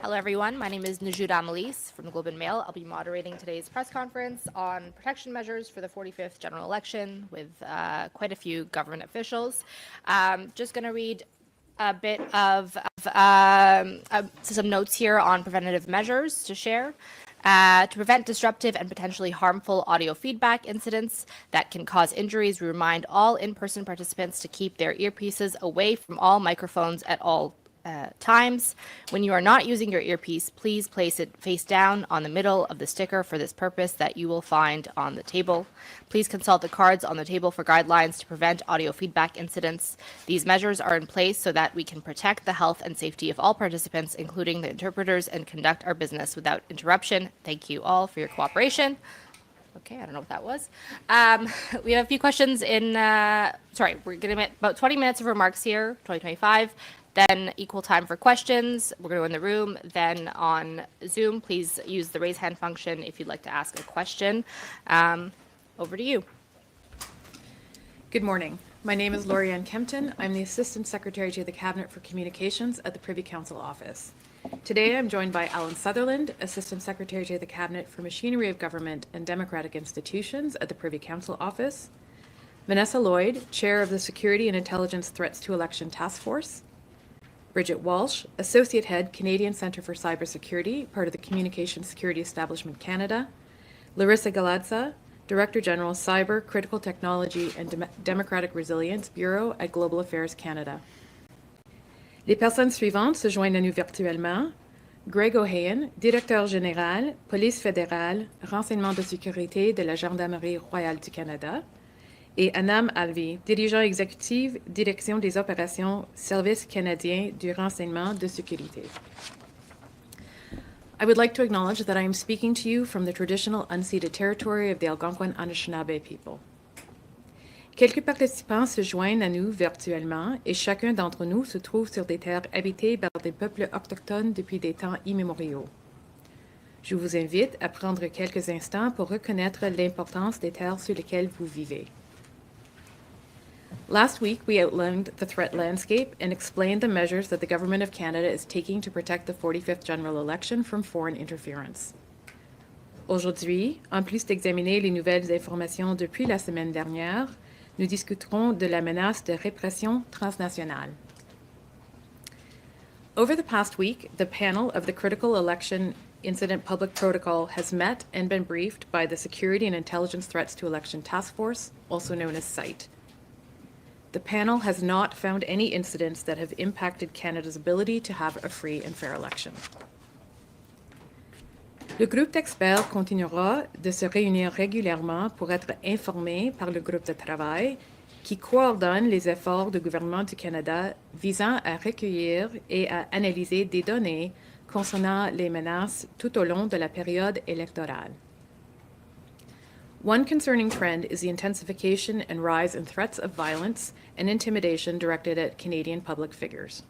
Hello, everyone. My name is Najud Amalis from the Globe and Mail. I'll be moderating today's press conference on protection measures for the 45th general election with quite a few government officials. Just going to read a bit of some notes here on preventative measures to share. To prevent disruptive and potentially harmful audio feedback incidents that can cause injuries, we remind all in-person participants to keep their earpieces away from all microphones at all times. When you are not using your earpiece, please place it face down on the middle of the sticker for this purpose that you will find on the table. Please consult the cards on the table for guidelines to prevent audio feedback incidents. These measures are in place so that we can protect the health and safety of all participants, including the interpreters, and conduct our business without interruption. Thank you all for your cooperation. Okay, I don't know what that was. We have a few questions in, we're going to get about 20 minutes of remarks here, 2025, then equal time for questions. We're going to go in the room, then on Zoom. Please use the raise hand function if you'd like to ask a question. Over to you. Good morning. My name is Lori-Ann Kempton. I'm the Assistant Secretary to the Cabinet for Communications at the Privy Council Office. Today, I'm joined by Alan Sutherland, Assistant Secretary to the Cabinet for Machinery of Government and Democratic Institutions at the Privy Council Office, Vanessa Lloyd, Chair of the Security and Intelligence Threats to Election Task Force, Bridget Walsh, Associate Head, Canadian Centre for Cybersecurity, part of the Communications Security Establishment Canada, Larissa Galadza, Director General, Cyber, Critical Technology and Democratic Resilience Bureau at Global Affairs Canada. Les personnes suivantes se joignent à nous virtuellement. Greg O'Hayan, Directeur Général, Police fédérale, Renseignement de sécurité de la Gendarmerie royale du Canada, et Anam Alvi, Dirigeant exécutif, Direction des opérations, Service canadien du renseignement de sécurité. I would like to acknowledge that I am speaking to you from the traditional unceded territory of the Algonquin Anishinaabe people. Quelques participants se joignent à nous virtuellement et chacun d'entre nous se trouve sur des terres habitées par des peuples autochtones depuis des temps immémoriaux. Je vous invite à prendre quelques instants pour reconnaître l'importance des terres sur lesquelles vous vivez. Last week, we outlined the threat landscape and explained the measures that the Government of Canada is taking to protect the 45th general election from foreign interference. Aujourd'hui, en plus d'examiner les nouvelles informations depuis la semaine dernière, nous discuterons de la menace de répression transnationale. Over the past week, the panel of the Critical Election Incident Public Protocol has met and been briefed by the Security and Intelligence Threats to Election Task Force, also known as SITE. The panel has not found any incidents that have impacted Canada's ability to have a free and fair election. Le groupe d'experts continuera de se réunir régulièrement pour être informé par le groupe de travail qui coordonne les efforts du gouvernement du Canada visant à recueillir et à analyser des données concernant les menaces tout au long de la période électorale. One concerning trend is the intensification and rise in threats of violence and intimidation directed at Canadian public figures.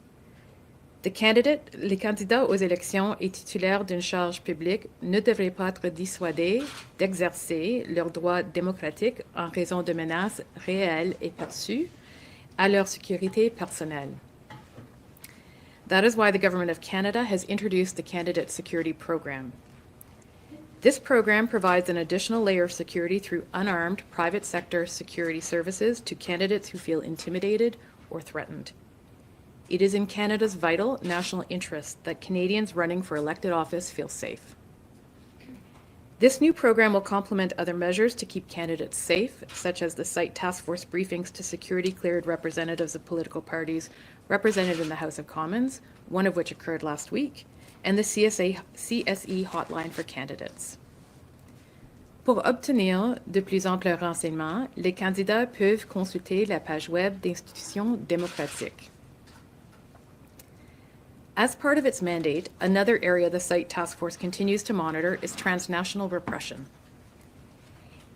Les candidats aux élections et titulaires d'une charge publique ne devraient pas être dissuadés d'exercer leurs droits démocratiques en raison de menaces réelles et perçues à leur sécurité personnelle. That is why the Government of Canada has introduced the Candidate Security Program. This program provides an additional layer of security through unarmed private sector security services to candidates who feel intimidated or threatened. It is in Canada's vital national interest that Canadians running for elected office feel safe. This new program will complement other measures to keep candidates safe, such as the SITE task force briefings to security-cleared representatives of political parties represented in the House of Commons, one of which occurred last week, and the CSE hotline for candidates. Pour obtenir de plus amples renseignements, les candidats peuvent consulter la page web d'institutions démocratiques. As part of its mandate, another area the SITE task force continues to monitor is transnational repression.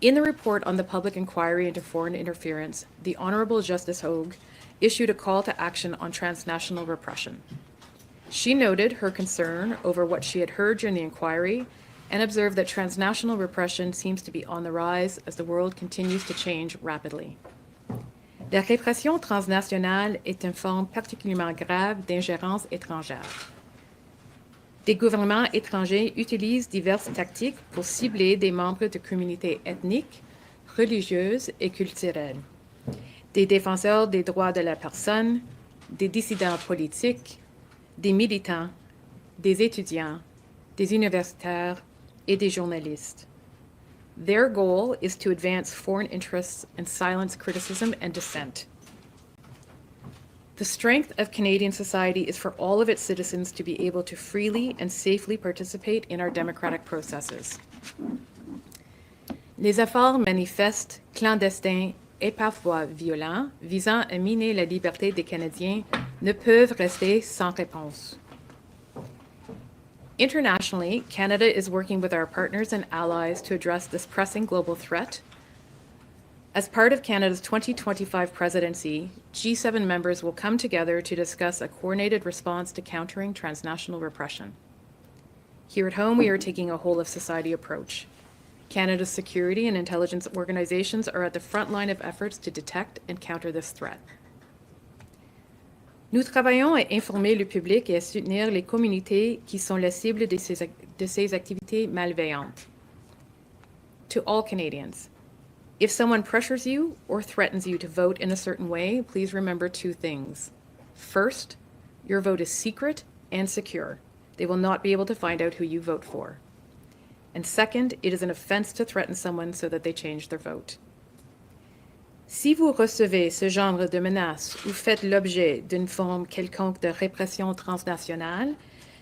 In the report on the public inquiry into foreign interference, the Honourable Justice Hogue issued a call to action on transnational repression. She noted her concern over what she had heard during the inquiry and observed that transnational repression seems to be on the rise as the world continues to change rapidly. La répression transnationale est une forme particulièrement grave d'ingérence étrangère. Des gouvernements étrangers utilisent diverses tactiques pour cibler des membres de communautés ethniques, religieuses et culturelles, des défenseurs des droits de la personne, des dissidents politiques, des militants, des étudiants, des universitaires et des journalistes. Their goal is to advance foreign interests and silence criticism and dissent. The strength of Canadian society is for all of its citizens to be able to freely and safely participate in our democratic processes. Les efforts manifestes, clandestins et parfois violents visant à miner la liberté des Canadiens ne peuvent rester sans réponse. Internationally, Canada is working with our partners and allies to address this pressing global threat. As part of Canada's 2025 presidency, G7 members will come together to discuss a coordinated response to countering transnational repression. Here at home, we are taking a whole-of-society approach. Canada's security and intelligence organizations are at the front line of efforts to detect and counter this threat. Nous travaillons à informer le public et à soutenir les communautés qui sont la cible de ces activités malveillantes. To all Canadians, if someone pressures you or threatens you to vote in a certain way, please remember two things. First, your vote is secret and secure. They will not be able to find out who you vote for. And second, it is an offense to threaten someone so that they change their vote. Si vous recevez ce genre de menaces ou faites l'objet d'une forme quelconque de répression transnationale,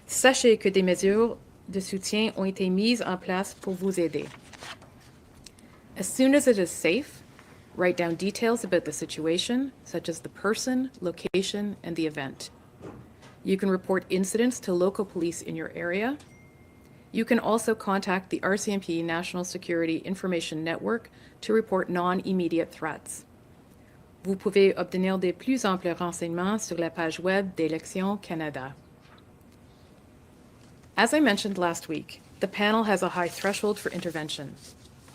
sachez que des mesures de soutien ont été mises en place pour vous aider. As soon as it is safe, write down details about the situation, such as the person, location, and the event. You can report incidents to local police in your area. You can also contact the RCMP National Security Information Network to report non-immediate threats. Vous pouvez obtenir de plus amples renseignements sur la page web d'Élections Canada. As I mentioned last week, the panel has a high threshold for intervention.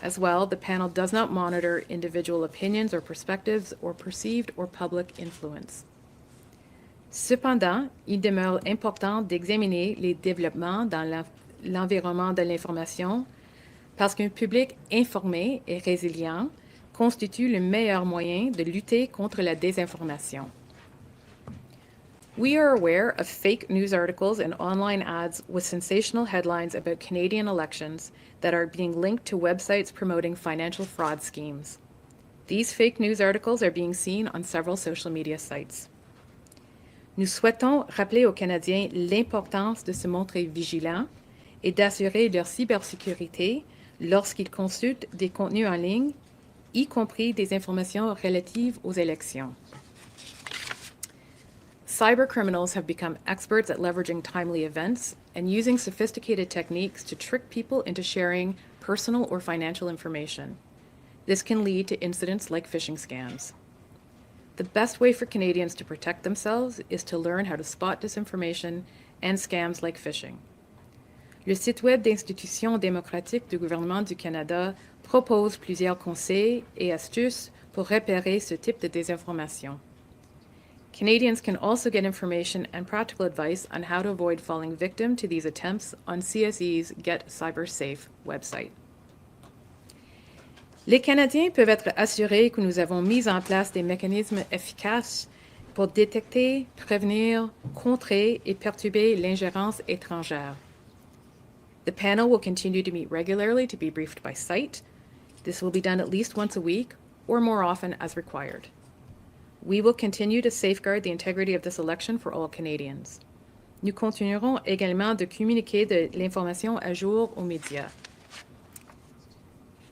As well, the panel does not monitor individual opinions or perspectives or perceived or public influence. Cependant, il demeure important d'examiner les développements dans l'environnement de l'information parce qu'un public informé et résilient constitue le meilleur moyen de lutter contre la désinformation. We are aware of fake news articles and online ads with sensational headlines about Canadian elections that are being linked to websites promoting financial fraud schemes. These fake news articles are being seen on several social media sites. Nous souhaitons rappeler aux Canadiens l'importance de se montrer vigilants et d'assurer leur cybersécurité lorsqu'ils consultent des contenus en ligne, y compris des informations relatives aux élections. Cybercriminals have become experts at leveraging timely events and using sophisticated techniques to trick people into sharing personal or financial information. This can lead to incidents like phishing scams. The best way for Canadians to protect themselves is to learn how to spot disinformation and scams like phishing. Le site web d'Institution démocratique du gouvernement du Canada propose plusieurs conseils et astuces pour repérer ce type de désinformation. Canadians can also get information and practical advice on how to avoid falling victim to these attempts on CSE's Get Cyber Safe website. Les Canadiens peuvent être assurés que nous avons mis en place des mécanismes efficaces pour détecter, prévenir, contrer et perturber l'ingérence étrangère. The panel will continue to meet regularly to be briefed by site. This will be done at least once a week or more often as required. We will continue to safeguard the integrity of this election for all Canadians. Nous continuerons également de communiquer de l'information à jour aux médias.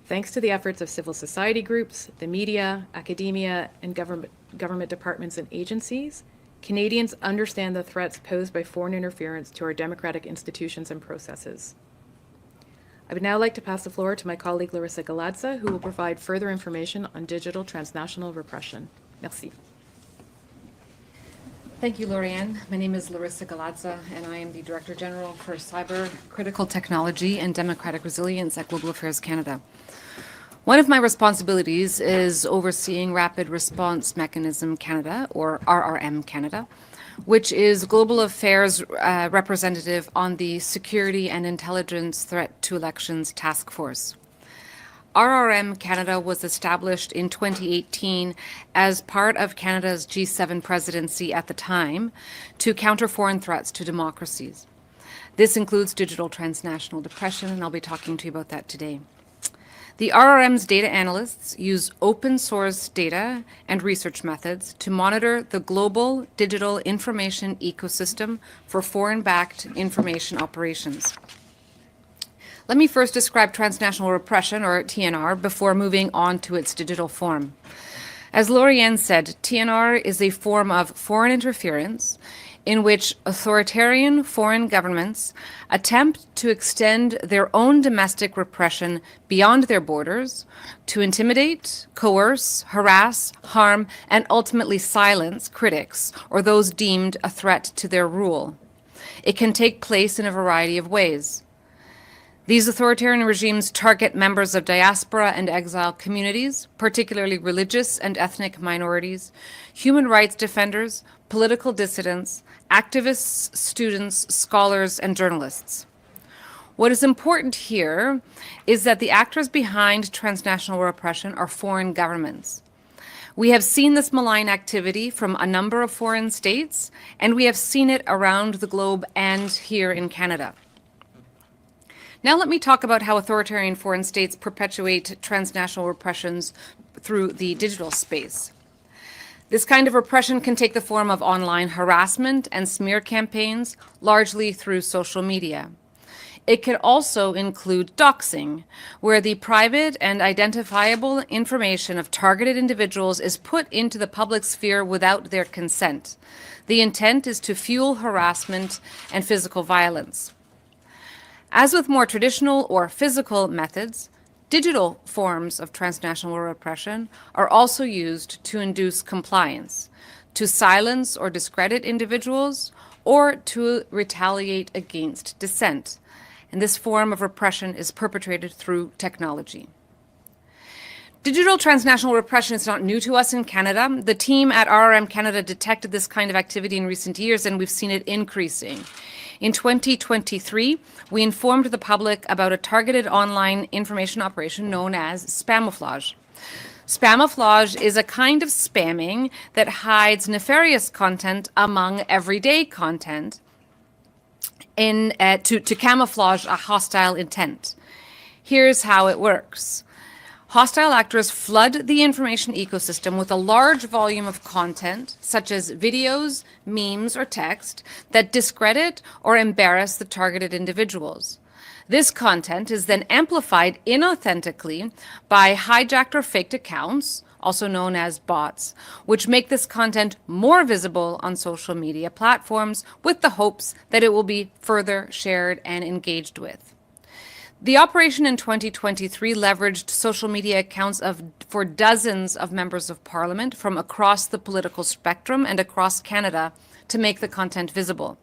Thanks to the efforts of civil society groups, the media, academia, and government departments and agencies, Canadians understand the threats posed by foreign interference to our democratic institutions and processes. I would now like to pass the floor to my colleague Larissa Galadza, who will provide further information on digital transnational repression. Merci. Thank you, Lorianne. My name is Larissa Galadza, and I am the Director General for Cyber Critical Technology and Democratic Resilience at Global Affairs Canada. One of my responsibilities is overseeing Rapid Response Mechanism Canada, or RRM Canada, which is Global Affairs representative on the Security and Intelligence Threat to Elections Task Force. RRM Canada was established in 2018 as part of Canada's G7 presidency at the time to counter foreign threats to democracies. This includes digital transnational depression, and I'll be talking to you about that today. The RRM's data analysts use open source data and research methods to monitor the global digital information ecosystem for foreign-backed information operations. Let me first describe transnational repression, or TNR, before moving on to its digital form. As Lauriane said, TNR is a form of foreign interference in which authoritarian foreign governments attempt to extend their own domestic repression beyond their borders to intimidate, coerce, harass, harm, and ultimately silence critics or those deemed a threat to their rule. It can take place in a variety of ways. These authoritarian regimes target members of diaspora and exile communities, particularly religious and ethnic minorities, human rights defenders, political dissidents, activists, students, scholars, and journalists. What is important here is that the actors behind transnational repression are foreign governments. We have seen this malign activity from a number of foreign states, and we have seen it around the globe and here in Canada. Now let me talk about how authoritarian foreign states perpetuate transnational repressions through the digital space. This kind of repression can take the form of online harassment and smear campaigns, largely through social media. It can also include doxing, where the private and identifiable information of targeted individuals is put into the public sphere without their consent. The intent is to fuel harassment and physical violence. As with more traditional or physical methods, digital forms of transnational repression are also used to induce compliance, to silence or discredit individuals, or to retaliate against dissent. And this form of repression is perpetrated through technology. Digital transnational repression is not new to us in Canada. The team at RRM Canada detected this kind of activity in recent years, and we've seen it increasing. In 2023, we informed the public about a targeted online information operation known as spamouflage. Spamouflage is a kind of spamming that hides nefarious content among everyday content to camouflage a hostile intent. Here's how it works. Hostile actors flood the information ecosystem with a large volume of content, such as videos, memes, or text, that discredit or embarrass the targeted individuals. This content is then amplified inauthentically by hijacked or faked accounts, also known as bots, which make this content more visible on social media platforms with the hopes that it will be further shared and engaged with. The operation in 2023 leveraged social media accounts for dozens of members of parliament from across the political spectrum and across Canada to make the content visible.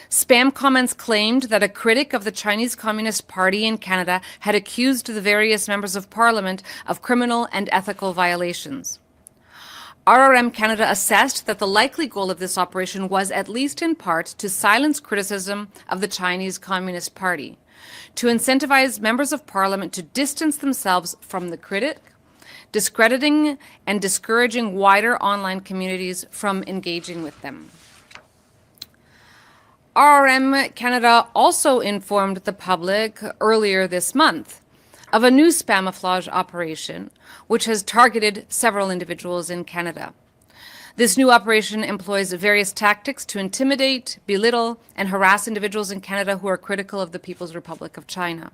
Spam comments claimed that a critic of the Chinese Communist Party in Canada had accused the various members of parliament of criminal and ethical violations. RRM Canada assessed that the likely goal of this operation was, at least in part, to silence criticism of the Chinese Communist Party, to incentivize members of parliament to distance themselves from the critic, discrediting and discouraging wider online communities from engaging with them. RRM Canada also informed the public earlier this month of a new spamouflage operation, which has targeted several individuals in Canada. This new operation employs various tactics to intimidate, belittle, and harass individuals in Canada who are critical of the People's Republic of China.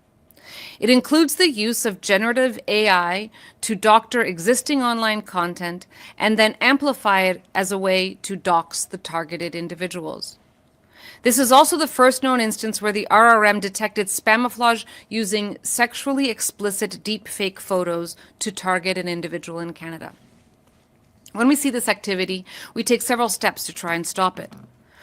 It includes the use of generative AI to doctor existing online content and then amplify it as a way to dox the targeted individuals. This is also the first known instance where the RRM detected spamouflage using sexually explicit deepfake photos to target an individual in Canada. When we see this activity, we take several steps to try and stop it.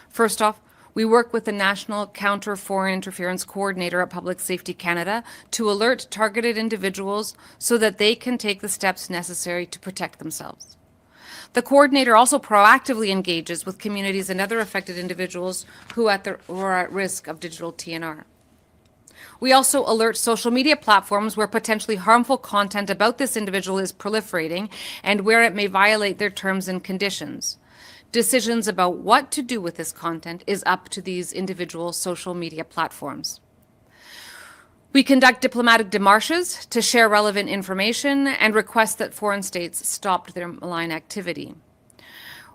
First off, We work with the National Counter Foreign Interference Coordinator at Public Safety Canada to alert targeted individuals so that they can take the steps necessary to protect themselves. The coordinator also proactively engages with communities and other affected individuals who are at risk of digital TNR. We also alert social media platforms where potentially harmful content about this individual is proliferating and where it may violate their terms and conditions. Decisions about what to do with this content is up to these individual social media platforms. We conduct diplomatic démarches to share relevant information and request that foreign states stop their malign activity.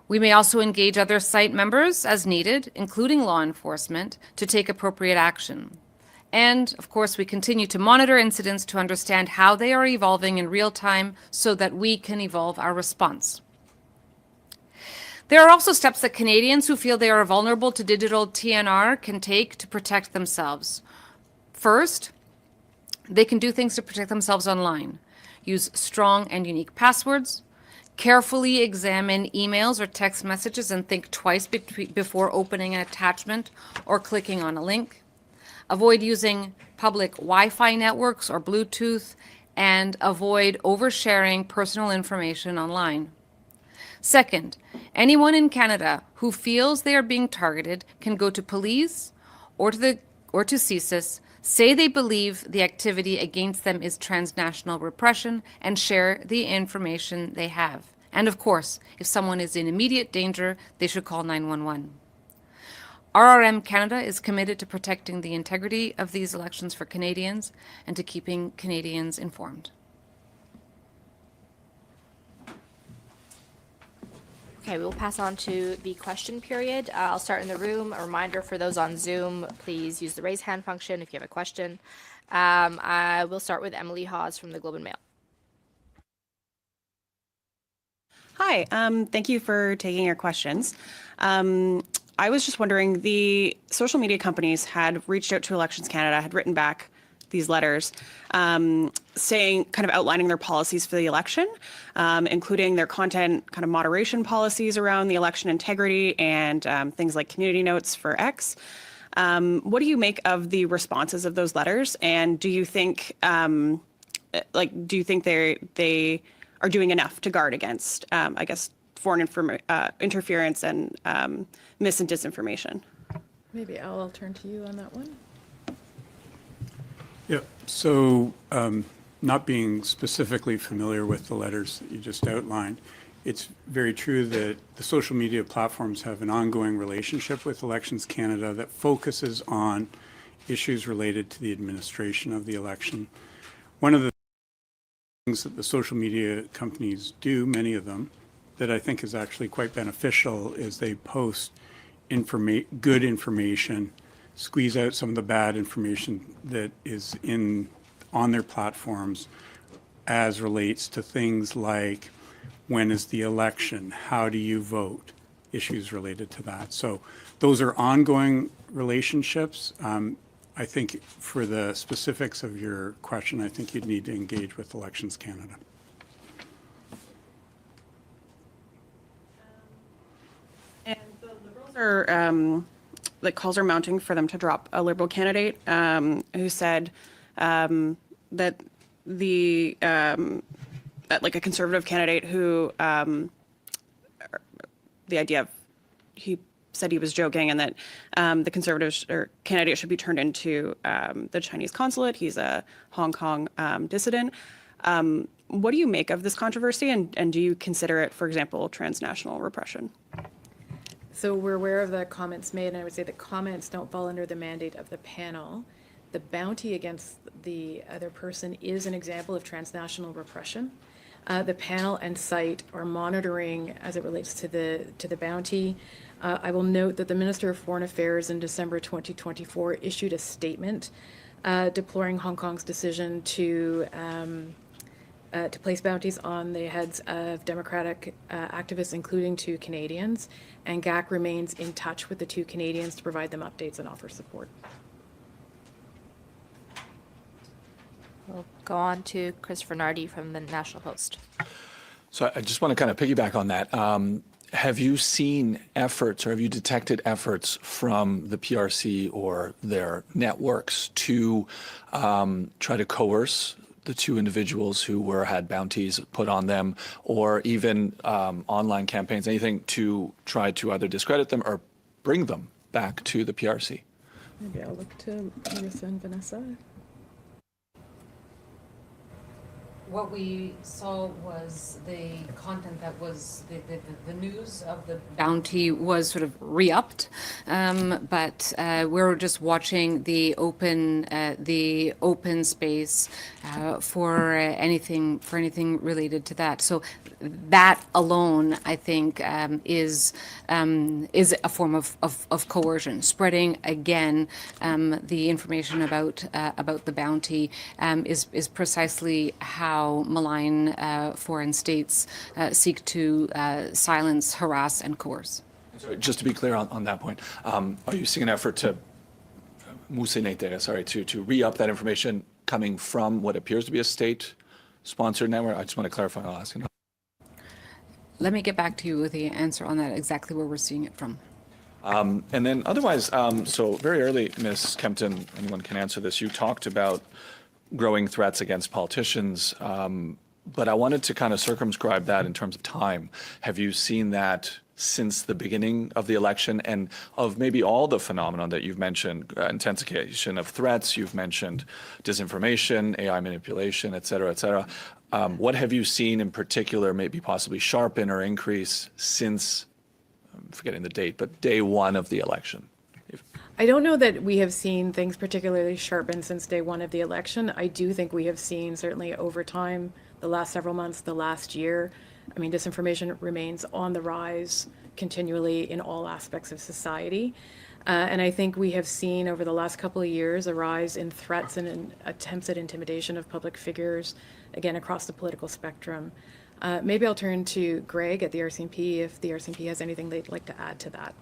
We may also engage other site members as needed, including law enforcement, to take appropriate action. And, of course, we continue to monitor incidents to understand how they are evolving in real time so that we can evolve our response. There are also steps that Canadians who feel they are vulnerable to digital TNR can take to protect themselves. First, they can do things to protect themselves online. Use strong and unique passwords. Carefully examine emails or text messages and think twice before opening an attachment or clicking on a link. Avoid using public Wi-Fi networks or Bluetooth, and avoid oversharing personal information online. Second, anyone in Canada who feels they are being targeted can go to police or to CSIS, say they believe the activity against them is transnational repression, and share the information they have. And of course, if someone is in immediate danger, they should call 911. RRM Canada is committed to protecting the integrity of these elections for Canadians and to keeping Canadians informed. Okay, we will pass on to the question period. I'll start in the room. A reminder for those on Zoom, please use the raise hand function if you have a question. I will start with Emily Hawes from the Globe and Mail. Hi, thank you for taking your questions. I was just wondering, the social media companies had reached out to Elections Canada, had written back these letters saying, kind of outlining their policies for the election, including their content kind of moderation policies around the election integrity and things like community notes for X. What do you make of the responses of those letters? And do you think, they are doing enough to guard against, I guess, foreign interference and mis and disinformation? Maybe Al, I'll turn to you on that one. Yeah, so not being specifically familiar with the letters that you just outlined, it's very true that the social media platforms have an ongoing relationship with Elections Canada that focuses on issues related to the administration of the election. One of the things that the social media companies do, many of them, that I think is actually quite beneficial is they post good information, squeeze out some of the bad information that is on their platforms as relates to things like when is the election, how do you vote, issues related to that. So those are ongoing relationships. I think for the specifics of your question, I think you'd need to engage with Elections Canada. And the Liberals are, calls are mounting for them to drop a Liberal candidate who said that like a Conservative candidate who, the idea of, he said he was joking and that the Conservative candidate should be turned into the Chinese consulate. He's a Hong Kong dissident. What do you make of this controversy, and do you consider it, for example, transnational repression? So we're aware of the comments made, and I would say the comments don't fall under the mandate of the panel. The bounty against the other person is an example of transnational repression. The panel and site are monitoring as it relates to the bounty. I will note that the Minister of Foreign Affairs in December 2024 issued a statement deploring Hong Kong's decision to place bounties on the heads of democratic activists, including 2 Canadians, and GAC remains in touch with the 2 Canadians to provide them updates and offer support. We'll go on to Chris Fernardi from the National Post. So I just want to kind of piggyback on that. have you seen efforts or have you detected efforts from the PRC or their networks to try to coerce the two individuals who had bounties put on them, or even online campaigns, anything to try to either discredit them or bring them back to the PRC? Maybe I'll look to Marissa and Vanessa. What we saw was the content that was the news of the bounty was sort of re-upped, but we're just watching the open space for anything related to that. So that alone, I think, is a form of coercion. Spreading again the information about the bounty is precisely how malign foreign states seek to silence, harass, and coerce. So just to be clear on that point, are you seeing an effort to to re-up that information coming from what appears to be a state-sponsored network? I just want to clarify. I'll ask you. Let me get back to you with the answer on that, exactly where we're seeing it from. And then otherwise, so very early, Ms. Kempton, anyone can answer this, you talked about growing threats against politicians, but I wanted to kind of circumscribe that in terms of time. Have you seen that since the beginning of the election, and of maybe all the phenomena that you've mentioned, intensification of threats, you've mentioned disinformation, AI manipulation, et cetera, et cetera. What have you seen in particular, maybe possibly sharpen or increase since, I'm forgetting the date, but day one of the election? I don't know that we have seen things particularly sharpen since day one of the election. I do think we have seen, certainly over time, the last several months, the last year, I mean, disinformation remains on the rise continually in all aspects of society. And I think we have seen over the last couple of years a rise in threats and in attempts at intimidation of public figures, again, across the political spectrum. Maybe I'll turn to Greg at the RCMP if the RCMP has anything they'd like to add to that.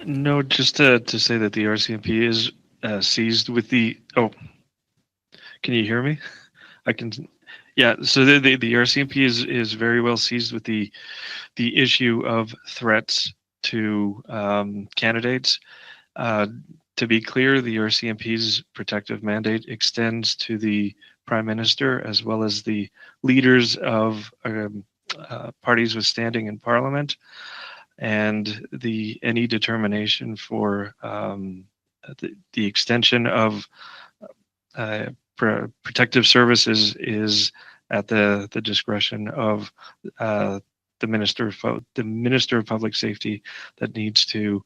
No, just to say that the RCMP is seized with the. Oh, can you hear me? I can. Yeah. So the RCMP is very well seized with the issue of threats to candidates. To be clear, the RCMP's protective mandate extends to the Prime Minister as well as the leaders of parties with standing in Parliament. And any determination for the extension of protective services is at the discretion of the Minister of Public Safety, that needs to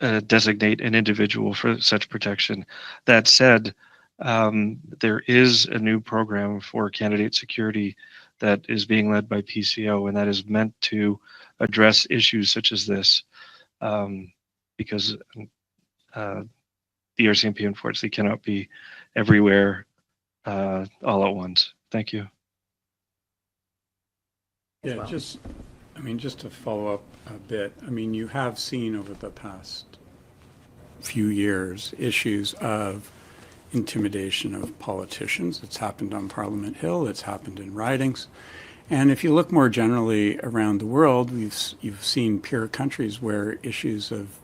designate an individual for such protection. That said, there is a new program for candidate security that is being led by PCO, and that is meant to address issues such as this, because the RCMP unfortunately cannot be everywhere all at once. Thank you. Yeah, just to follow up a bit, I mean, you have seen over the past few years issues of intimidation of politicians. It's happened on Parliament Hill, it's happened in ridings. And if you look more generally around the world, you've seen peer countries where issues of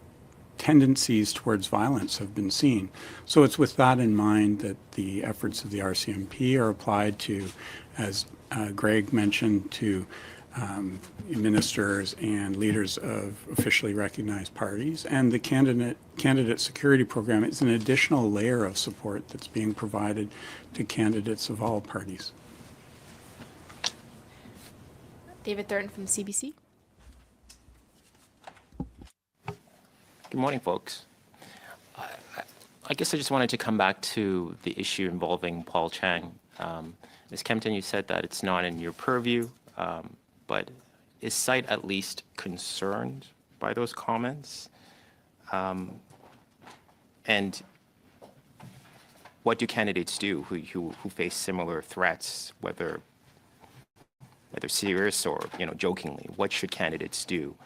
tendencies towards violence have been seen. So it's with that in mind that the efforts of the RCMP are applied to, as Greg mentioned, to ministers and leaders of officially recognized parties. And the candidate security program is an additional layer of support that's being provided to candidates of all parties. David Thurton from CBC. Good morning, folks. I guess I just wanted to come back to the issue involving Paul Chang. Ms. Kempton, you said that it's not in your purview, but is CITE at least concerned by those comments? And what do candidates do who face similar threats, whether serious or jokingly? What should candidates do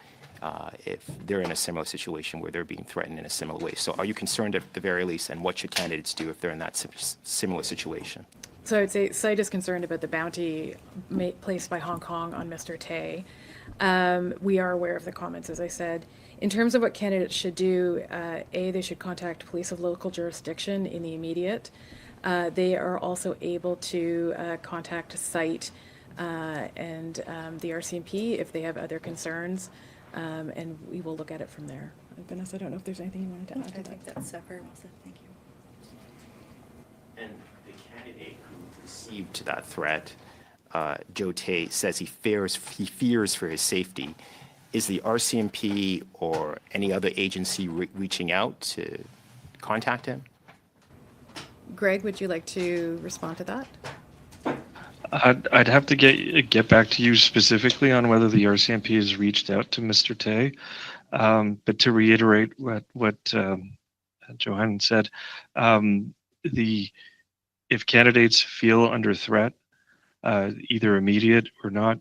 if they're in a similar situation where they're being threatened in a similar way? So are you concerned at the very least, and what should candidates do if they're in that similar situation? So I'd say site is concerned about the bounty placed by Hong Kong on Mr. Tay. We are aware of the comments, as I said. In terms of what candidates should do, they should contact police of local jurisdiction in the immediate. They are also able to contact site and the RCMP if they have other concerns, and we will look at it from there. Vanessa, I don't know if there's anything you wanted to add to that. That's very well said. Thank you. And the candidate who received that threat, Joe Tay, says he fears for his safety. Is the RCMP or any other agency reaching out to contact him? Greg, would you like to respond to that? I'd have to get back to you specifically on whether the RCMP has reached out to Mr. Tay. But to reiterate what Johann said, if candidates feel under threat, either immediate or not,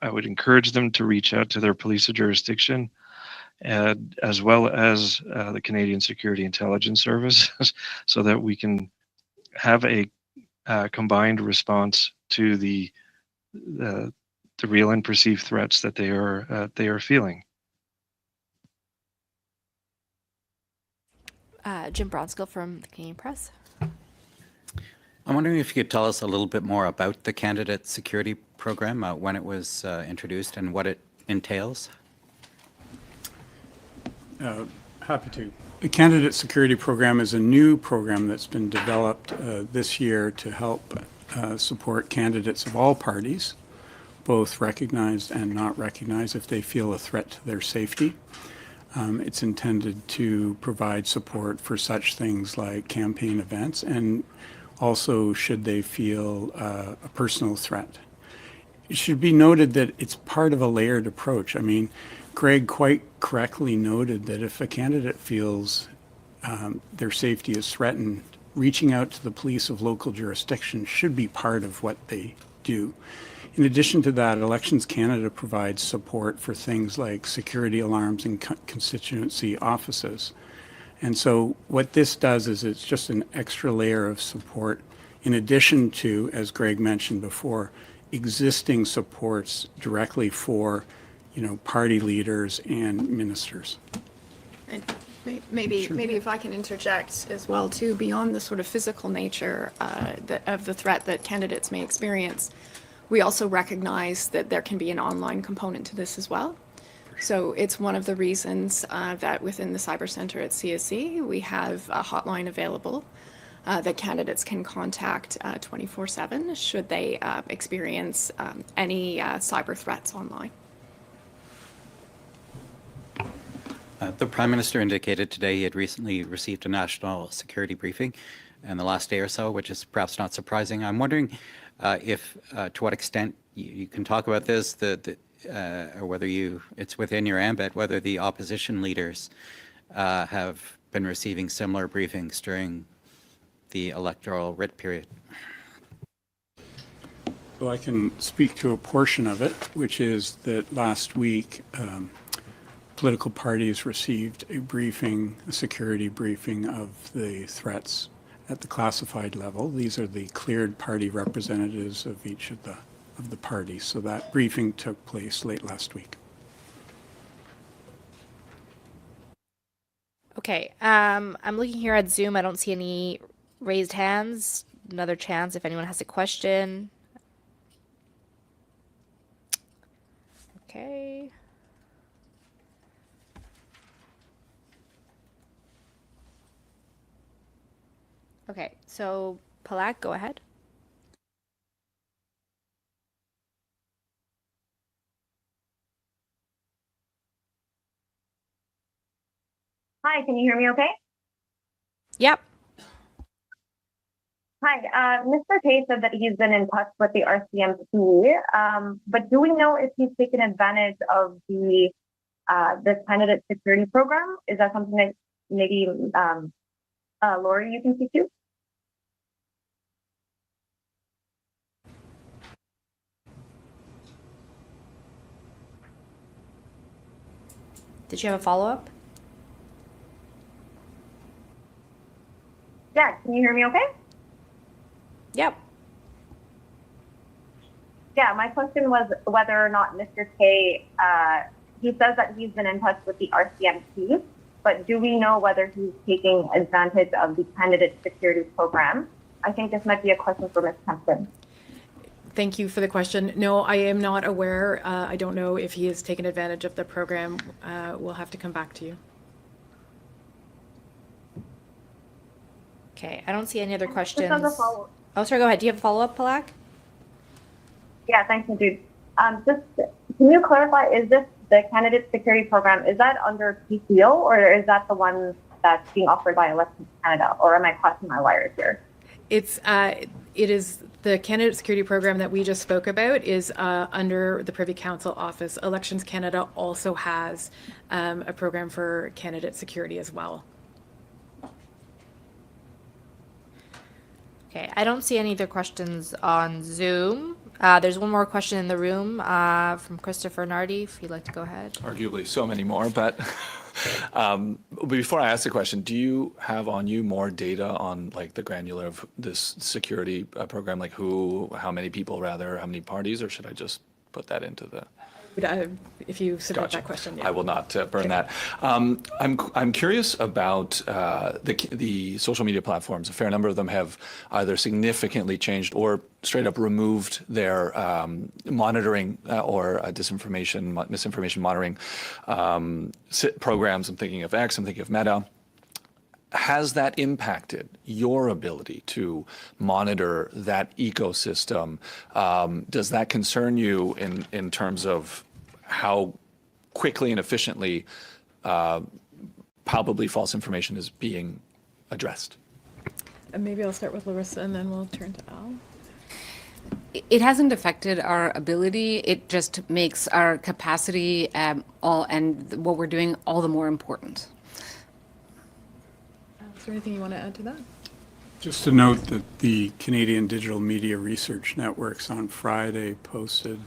I would encourage them to reach out to their police of jurisdiction, and as well as the Canadian Security Intelligence Service, so that we can have a combined response to the real and perceived threats that they are feeling. Jim Bronskill from the Canadian Press. I'm wondering if you could tell us a little bit more about the candidate security program, when it was introduced and what it entails. Happy to. The Candidate Security Program is a new program that's been developed this year to help support candidates of all parties, both recognized and not recognized, if they feel a threat to their safety. It's intended to provide support for such things like campaign events and also should they feel a personal threat. It should be noted that it's part of a layered approach. I mean, Greg quite correctly noted that if a candidate feels their safety is threatened, reaching out to the police of local jurisdiction should be part of what they do. In addition to that, Elections Canada provides support for things like security alarms in constituency offices. And so what this does is it's just an extra layer of support in addition to, as Greg mentioned before, existing supports directly for, party leaders and ministers. And maybe if I can interject as well too, beyond the sort of physical nature of the threat that candidates may experience, we also recognize that there can be an online component to this as well. So it's one of the reasons that within the Cyber Center at CSC, we have a hotline available that candidates can contact 24/7 should they experience any cyber threats online. The Prime Minister indicated today he had recently received a national security briefing in the last day or so, which is perhaps not surprising. I'm wondering if, to what extent you can talk about this, or whether it's within your ambit, whether the opposition leaders have been receiving similar briefings during the electoral writ period. Well, I can speak to a portion of it, which is that last week, political parties received a security briefing of the threats at the classified level. These are the cleared party representatives of each of the parties. So that briefing took place late last week. Okay, I'm looking here at Zoom. I don't see any raised hands. Another chance if anyone has a question. Okay. Okay, so Palak, go ahead. Hi, can you hear me okay? Yep. Hi, Mr. Tay said that he's been in touch with the RCMP, but do we know if he's taken advantage of the candidate security program? Is that something that maybe Lori, you can speak to? Did you have a follow-up? Yeah, can you hear me okay? Yep. Yeah, my question was whether or not Mr. K, he says that he's been in touch with the RCMP, but do we know whether he's taking advantage of the candidate security program? I think this might be a question for Ms. Kempton. Thank you for the question. No, I am not aware. I don't know if he has taken advantage of the program. We'll have to come back to you. Okay, I don't see any other Just questions. as a follow-up. Oh, sorry, go ahead. Do you have a follow-up, Palak? Yeah, thanks, Jude. Just, can you clarify, is this the candidate security program, is that under PCO or is that the one that's being offered by Elections Canada, or am I crossing my wires here? It is the candidate security program that we just spoke about is under the Privy Council office. Elections Canada also has a program for candidate security as well. Okay, I don't see any other questions on Zoom. There's one more question in the room from Christopher Nardi, if you'd like to go ahead. Arguably so many more, but before I ask the question, do you have on you more data on like the granular of this security program, like how many people rather, how many parties, or should I just put that into the? If you submit Gotcha. that question, I will not burn that. I'm curious about the social media platforms. A fair number of them have either significantly changed or straight up removed their monitoring or misinformation monitoring programs. I'm thinking of X. I'm thinking of Meta. Has that impacted your ability to monitor that ecosystem? Does that concern you in terms of how quickly and efficiently palpably false information is being addressed? Maybe I'll start with Larissa and then we'll turn to Al. It hasn't affected our ability. It just makes our capacity and what we're doing all the more important. Is there anything you want to add to that? Just to note that the Canadian Digital Media Research Networks on Friday posted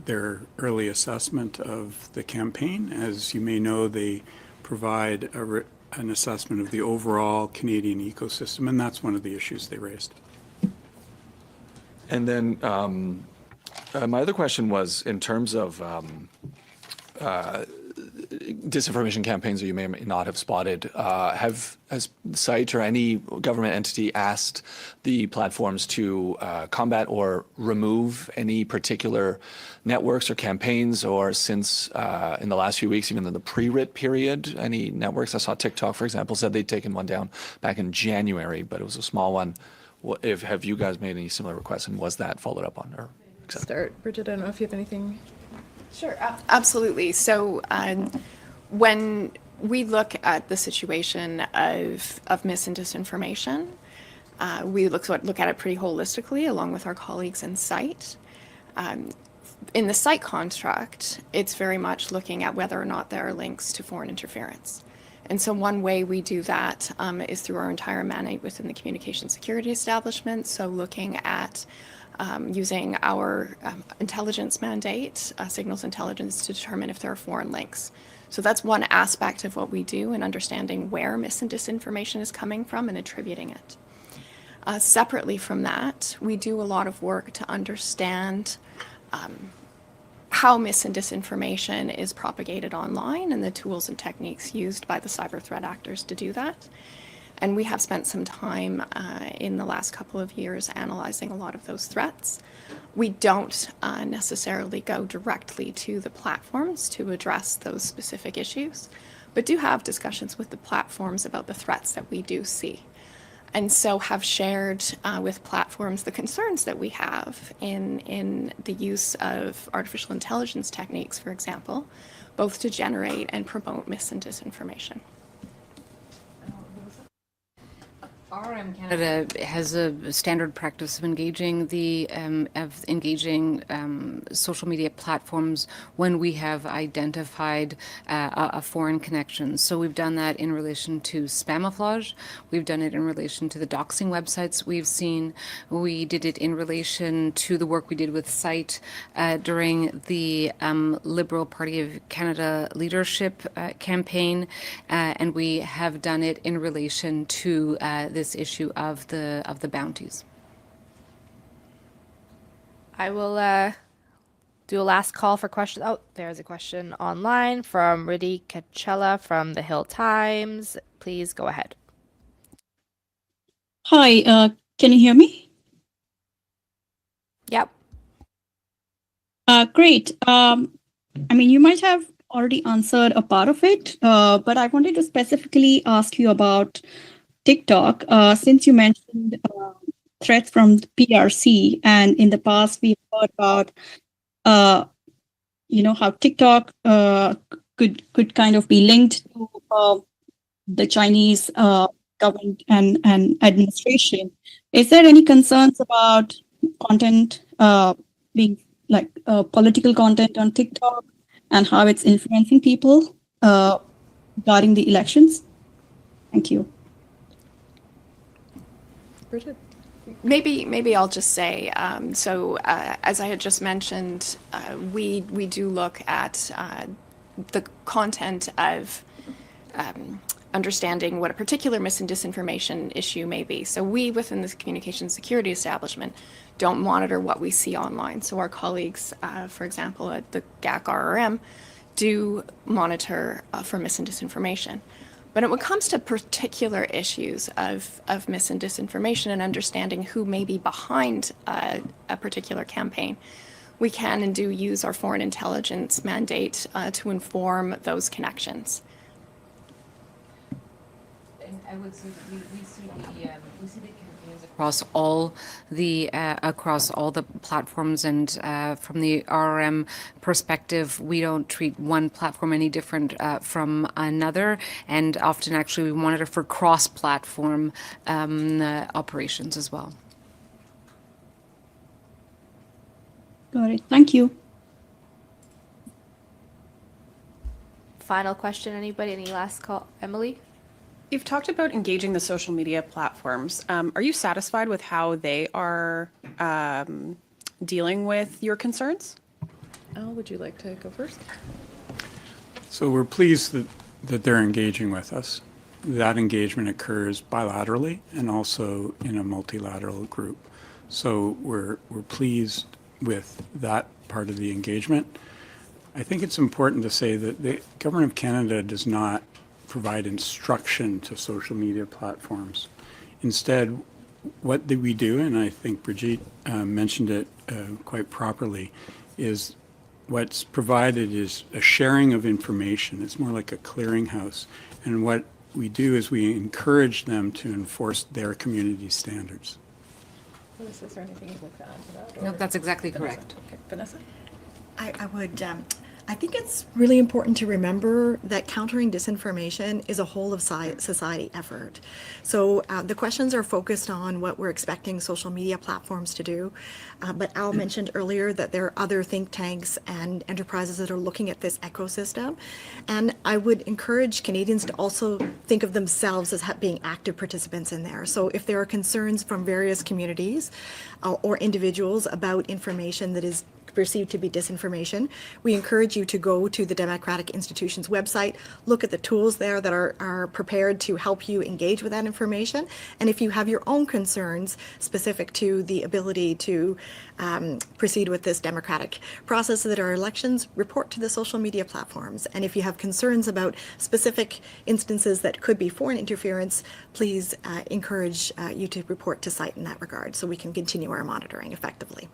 their early assessment of the campaign. As you may know, they provide an assessment of the overall Canadian ecosystem, and that's one of the issues they raised. And then my other question was in terms of disinformation campaigns that you may or may not have spotted. Has SITE or any government entity asked the platforms to combat or remove any particular networks or campaigns, or since in the last few weeks, even in the pre-writ period, any networks? I saw TikTok, for example, said they'd taken one down back in January, but it was a small one. Have you guys made any similar requests, and was that followed up on? Or Start, Bridget. I don't know if you have anything. Sure, absolutely. So when we look at the situation of mis and disinformation, we look at it pretty holistically along with our colleagues in SITE. In the SITE construct, it's very much looking at whether or not there are links to foreign interference. And so one way we do that is through our entire mandate within the communication security establishment. So looking at using our intelligence mandate, signals intelligence, to determine if there are foreign links. So that's one aspect of what we do in understanding where mis and disinformation is coming from and attributing it. Separately from that, we do a lot of work to understand how mis and disinformation is propagated online and the tools and techniques used by the cyber threat actors to do that. And we have spent some time in the last couple of years analyzing a lot of those threats. We don't necessarily go directly to the platforms to address those specific issues, but do have discussions with the platforms about the threats that we do see. And so have shared with platforms the concerns that we have in the use of artificial intelligence techniques, for example, both to generate and promote mis and disinformation. RRM Canada has a standard practice of engaging social media platforms when we have identified a foreign connection. So we've done that in relation to Spamouflage. We've done it in relation to the doxing websites we've seen. We did it in relation to the work we did with SITE during the Liberal Party of Canada leadership campaign, and we have done it in relation to this issue of the bounties. I will do a last call for questions. Oh, there's a question online from Riddhi Kachella from the Hill Times. Please go ahead. Hi, can you hear me? Yep. Great. I mean, you might have already answered a part of it, but I wanted to specifically ask you about TikTok, since you mentioned threats from the PRC, and in the past we've heard about, how TikTok could kind of be linked to the Chinese government and administration. Is there any concerns about content being like political content on TikTok and how it's influencing people regarding the elections? Thank you. Bridget? Maybe I'll just say, as I had just mentioned, we do look at the content of understanding what a particular mis and disinformation issue may be. So we, within the communications security establishment, don't monitor what we see online. So our colleagues, for example, at the GAC-RRM, do monitor for mis and disinformation. But when it comes to particular issues of mis and disinformation and understanding who may be behind a particular campaign, we can and do use our foreign intelligence mandate to inform those connections. And I would say that we see the campaigns across all the platforms, and from the RRM perspective, we don't treat one platform any different from another, and often actually we monitor for cross-platform operations as well. Got it. Thank you. Final question, anybody? Any last call? Emily? You've talked about engaging the social media platforms. Are you satisfied with how they are dealing with your concerns? Al, would you like to go first? So we're pleased that they're engaging with us. That engagement occurs bilaterally and also in a multilateral group. So we're pleased with that part of the engagement. I think it's important to say that the Government of Canada does not provide instruction to social media platforms. Instead, what we do, and I think Brigitte mentioned it quite properly, is what's provided is a sharing of information. It's more like a clearinghouse. And what we do is we encourage them to enforce their community standards. Vanessa, is there anything you'd like to add to that? No, or- that's exactly correct. Okay, Vanessa? I would, I think it's really important to remember that countering disinformation is a whole of society effort. So the questions are focused on what we're expecting social media platforms to do. But Al mentioned earlier that there are other think tanks and enterprises that are looking at this ecosystem. And I would encourage Canadians to also think of themselves as being active participants in there. So if there are concerns from various communities or individuals about information that is perceived to be disinformation, we encourage you to go to the Democratic Institutions website, look at the tools there that are prepared to help you engage with that information. And if you have your own concerns specific to the ability to proceed with this democratic process that are elections, report to the social media platforms. And if you have concerns about specific instances that could be foreign interference, please encourage you to report to site in that regard so we can continue our monitoring effectively.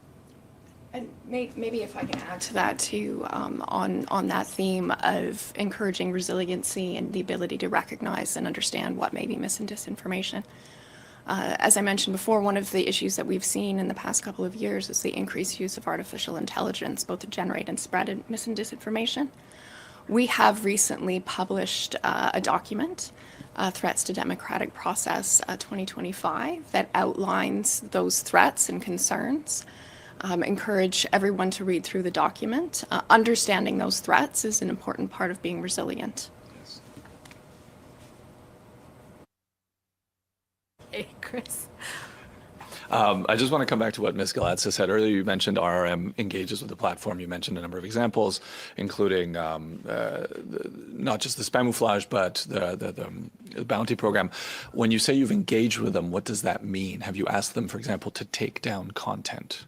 And maybe if I can add to that too, on that theme of encouraging resiliency and the ability to recognize and understand what may be mis and disinformation. As I mentioned before, one of the issues that we've seen in the past couple of years is the increased use of artificial intelligence, both to generate and spread mis and disinformation. We have recently published a document, Threats to Democratic Process 2025, that outlines those threats and concerns. Encourage everyone to read through the document. Understanding those threats is an important part of being resilient. Hey, Chris. I just want to come back to what Ms. Galadza said earlier. You mentioned RRM engages with the platform. You mentioned a number of examples, including not just the spamouflage, but the bounty program. When you say you've engaged with them, what does that mean? Have you asked them, for example, to take down content?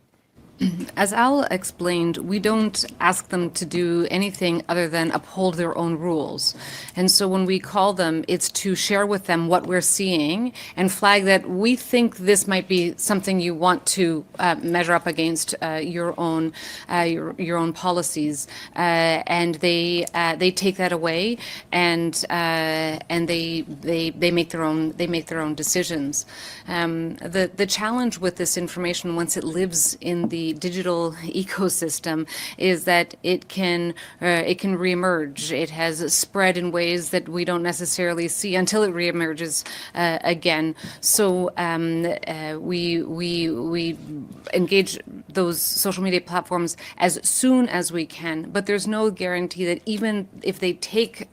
As Al explained, we don't ask them to do anything other than uphold their own rules. And so when we call them, it's to share with them what we're seeing and flag that we think this might be something you want to measure up against your own policies. And they take that away and they make their own decisions. The challenge with this information, once it lives in the digital ecosystem, is that it can reemerge. It has spread in ways that we don't necessarily see until it reemerges again. So we engage those social media platforms as soon as we can, but there's no guarantee that even if they take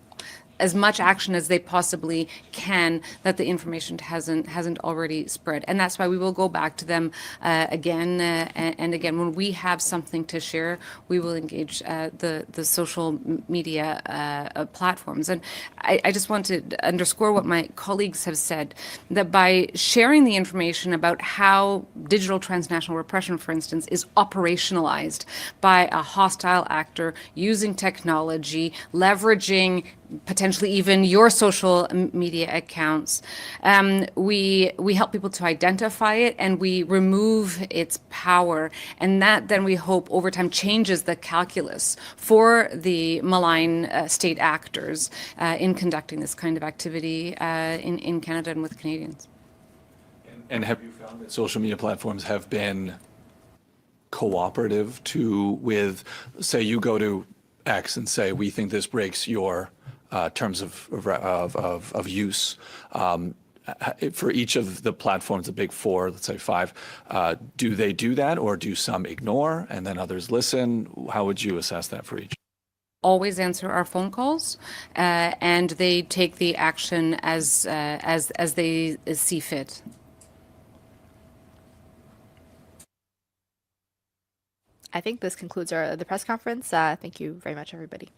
as much action as they possibly can, that the information hasn't already spread. And that's why we will go back to them again and again. When we have something to share, we will engage the social media platforms. And I just want to underscore what my colleagues have said, that by sharing the information about how digital transnational repression, for instance, is operationalized by a hostile actor using technology, leveraging potentially even your social media accounts. We help people to identify it and we remove its power. And that then we hope over time changes the calculus for the malign state actors in conducting this kind of activity in Canada and with Canadians. And have you found that social media platforms have been cooperative with, say, you go to X and say, we think this breaks your terms of use. For each of the platforms, the big four, let's say five, do they do that, or do some ignore and then others listen? How would you assess that for each? Always answer our phone calls, and they take the action as they see fit. I think this concludes the press conference. Thank you very much, everybody.